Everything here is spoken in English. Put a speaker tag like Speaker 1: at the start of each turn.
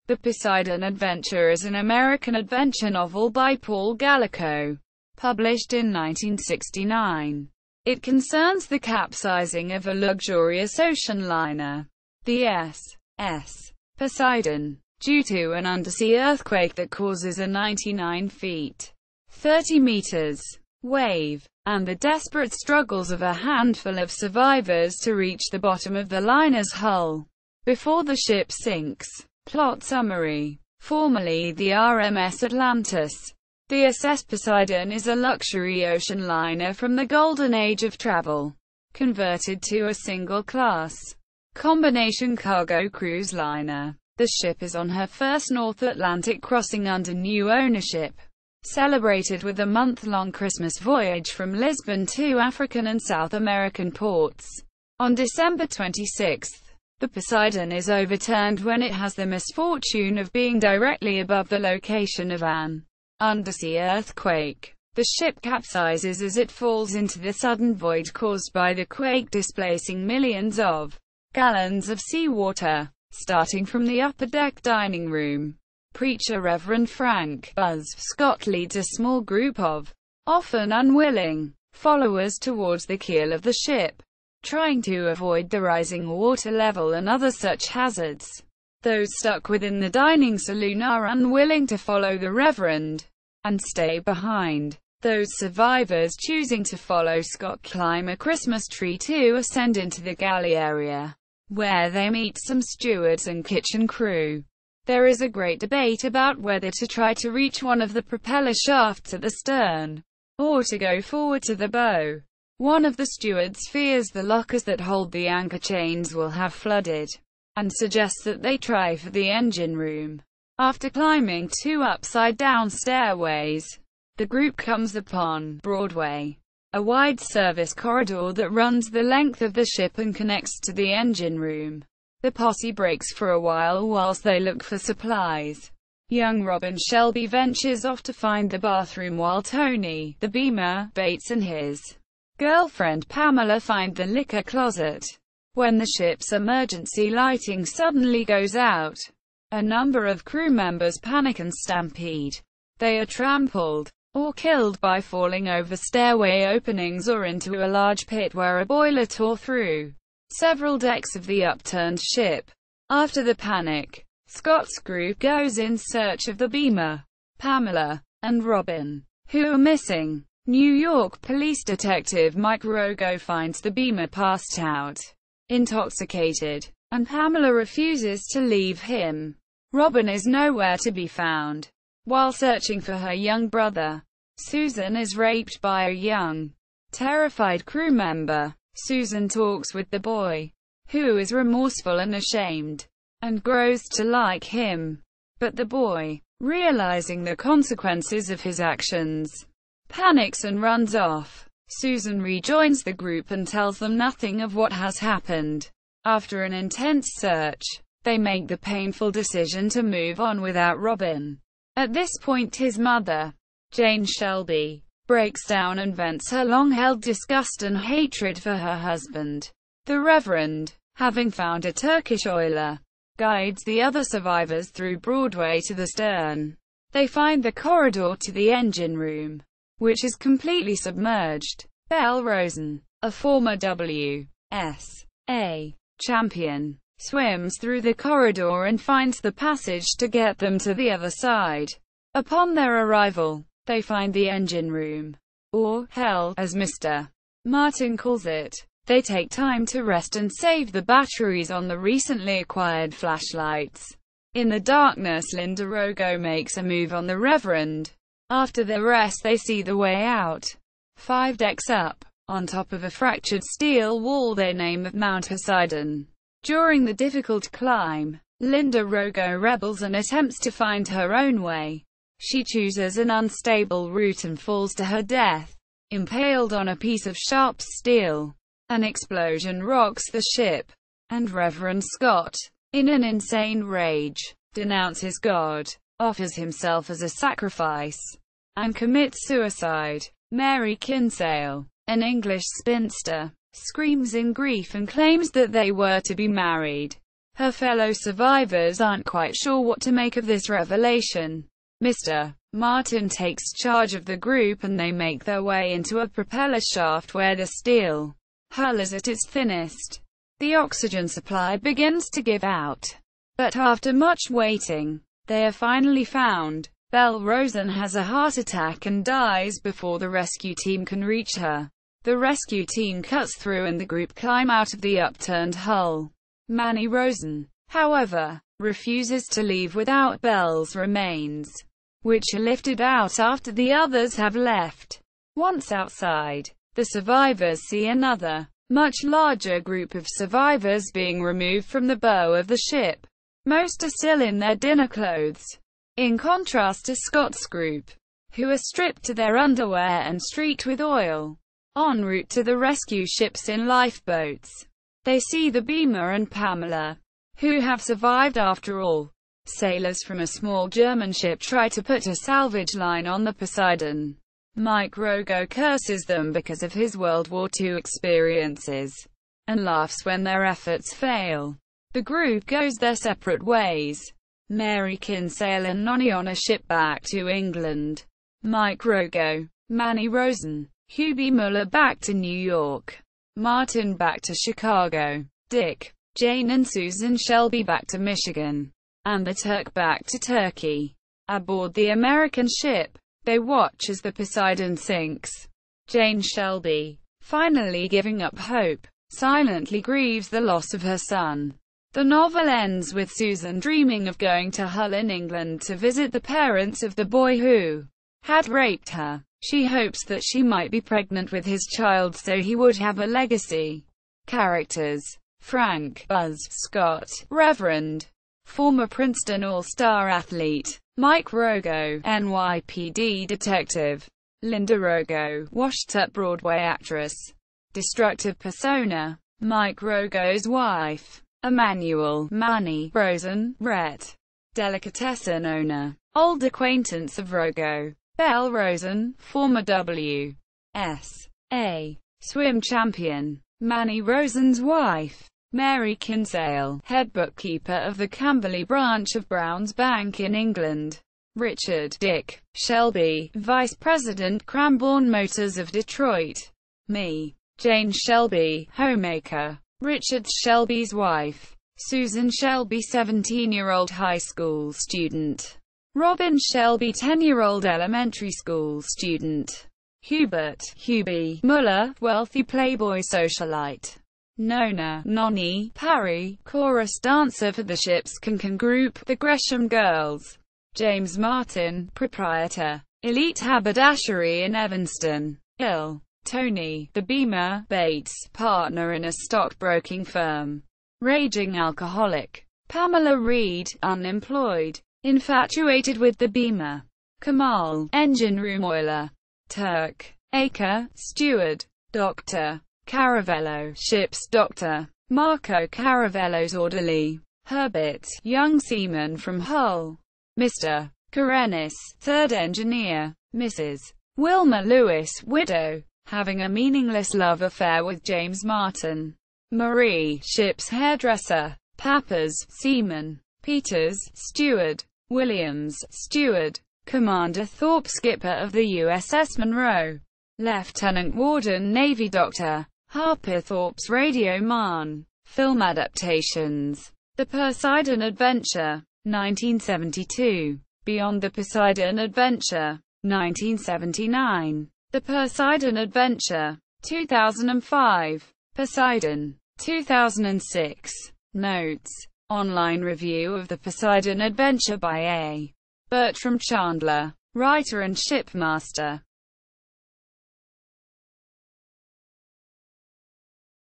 Speaker 1: The Poseidon Adventure is an American adventure novel by Paul Gallico, published in 1969. It concerns the capsizing of a luxurious ocean liner, the SS Poseidon, due to an undersea earthquake that causes a 99 feet (30 meters) wave, and the desperate struggles of a handful of survivors to reach the bottom of the liner's hull before the ship sinks. Plot summary. Formerly the RMS Atlantis, the SS Poseidon is a luxury ocean liner from the golden age of travel, converted to a single-class, combination cargo cruise liner. The ship is on her first North Atlantic crossing under new ownership, celebrated with a month-long Christmas voyage from Lisbon to African and South American ports. On December 26, the Poseidon is overturned when it has the misfortune of being directly above the location of an undersea earthquake. The ship capsizes as it falls into the sudden void caused by the quake, displacing millions of gallons of seawater. Starting from the upper deck dining room, preacher Reverend Frank Buzz Scott leads a small group of, often unwilling, followers towards the keel of the ship, trying to avoid the rising water level and other such hazards. Those stuck within the dining saloon are unwilling to follow the Reverend and stay behind. Those survivors choosing to follow Scott climb a Christmas tree to ascend into the galley area, where they meet some stewards and kitchen crew. There is a great debate about whether to try to reach one of the propeller shafts at the stern, or to go forward to the bow. One of the stewards fears the lockers that hold the anchor chains will have flooded, and suggests that they try for the engine room. After climbing two upside-down stairways, the group comes upon Broadway, a wide service corridor that runs the length of the ship and connects to the engine room. The posse breaks for a while whilst they look for supplies. Young Robin Shelby ventures off to find the bathroom while Tony, the beamer, Bates and his girlfriend Pamela find the liquor closet. When the ship's emergency lighting suddenly goes out, a number of crew members panic and stampede. They are trampled or killed by falling over stairway openings or into a large pit where a boiler tore through several decks of the upturned ship. After the panic, Scott's group goes in search of the beamer, Pamela, and Robin, who are missing. New York Police Detective Mike Rogo finds the beamer passed out, intoxicated, and Pamela refuses to leave him. Robin is nowhere to be found. While searching for her young brother, Susan is raped by a young, terrified crew member. Susan talks with the boy, who is remorseful and ashamed, and grows to like him. But the boy, realizing the consequences of his actions, panics and runs off. Susan rejoins the group and tells them nothing of what has happened. After an intense search, they make the painful decision to move on without Robin. At this point his mother, Jane Shelby, breaks down and vents her long-held disgust and hatred for her husband. The Reverend, having found a Turkish oiler, guides the other survivors through Broadway to the stern. They find the corridor to the engine room, which is completely submerged. Belle Rosen, a former WSA champion, swims through the corridor and finds the passage to get them to the other side. Upon their arrival, they find the engine room, or hell, as Mr. Martin calls it. They take time to rest and save the batteries on the recently acquired flashlights. In the darkness, Linda Rogo makes a move on the Reverend. After the rest, they see the way out. 5 decks up, on top of a fractured steel wall they name of Mount Poseidon. During the difficult climb, Linda Rogo rebels and attempts to find her own way. She chooses an unstable route and falls to her death, impaled on a piece of sharp steel. An explosion rocks the ship, and Reverend Scott, in an insane rage, denounces God, offers himself as a sacrifice, and commits suicide. Mary Kinsale, an English spinster, screams in grief and claims that they were to be married. Her fellow survivors aren't quite sure what to make of this revelation. Mr. Martin takes charge of the group and they make their way into a propeller shaft where the steel hull is at its thinnest. The oxygen supply begins to give out. But after much waiting, they are finally found. Belle Rosen has a heart attack and dies before the rescue team can reach her. The rescue team cuts through and the group climb out of the upturned hull. Manny Rosen, however, refuses to leave without Belle's remains, which are lifted out after the others have left. Once outside, the survivors see another, much larger group of survivors being removed from the bow of the ship. Most are still in their dinner clothes. In contrast to Scott's group, who are stripped to their underwear and streaked with oil. En route to the rescue ships in lifeboats, they see the Beamer and Pamela, who have survived after all. Sailors from a small German ship try to put a salvage line on the Poseidon. Mike Rogo curses them because of his World War II experiences, and laughs when their efforts fail. The group goes their separate ways. Mary Kinsale and Nonny on a ship back to England. Mike Rogo, Manny Rosen, Hubie Muller back to New York. Martin back to Chicago. Dick, Jane and Susan Shelby back to Michigan. And the Turk back to Turkey. Aboard the American ship, they watch as the Poseidon sinks. Jane Shelby, finally giving up hope, silently grieves the loss of her son. The novel ends with Susan dreaming of going to Hull in England to visit the parents of the boy who had raped her. She hopes that she might be pregnant with his child so he would have a legacy. Characters: Frank Buzz Scott, Reverend, former Princeton All-Star athlete; Mike Rogo, NYPD detective; Linda Rogo, washed-up Broadway actress; destructive persona; Mike Rogo's wife; Emmanuel, Manny Rosen, Rhett, delicatessen owner, old acquaintance of Rogo; Belle Rosen, former W.S.A. swim champion; Manny Rosen's wife; Mary Kinsale, head bookkeeper of the Camberley branch of Brown's Bank in England; Richard Dick Shelby, vice president Cranbourne Motors of Detroit; Me, Jane Shelby, homemaker; Richard Shelby's wife; Susan Shelby, 17-year-old high school student; Robin Shelby, 10-year-old elementary school student; Hubert Hubie Muller, wealthy playboy socialite; Nona Nonny Parry, chorus dancer for the ship's Can group, the Gresham Girls; James Martin, proprietor, Elite Haberdashery in Evanston; Tony, the Beamer, Bates, partner in a stockbroking firm; raging alcoholic; Pamela Reed, unemployed, infatuated with the Beamer; Kamal, engine room oiler; Turk, Acre, steward; Dr. Caravello, ship's doctor; Marco Caravello's orderly; Herbert, young seaman from Hull; Mr. Karenis, third engineer; Mrs. Wilma Lewis, widow, having a meaningless love affair with James Martin; Marie, ship's hairdresser; Pappas, seaman; Peters, steward; Williams, steward; Commander Thorpe, skipper of the USS Monroe; Lieutenant Warden, Navy doctor; Harper Thorpe's Radio Man. Film adaptations: The Poseidon Adventure, 1972; Beyond the Poseidon Adventure, 1979; The Poseidon Adventure, 2005; Poseidon, 2006. Notes. Online review of The Poseidon Adventure by A. Bertram Chandler, writer and shipmaster.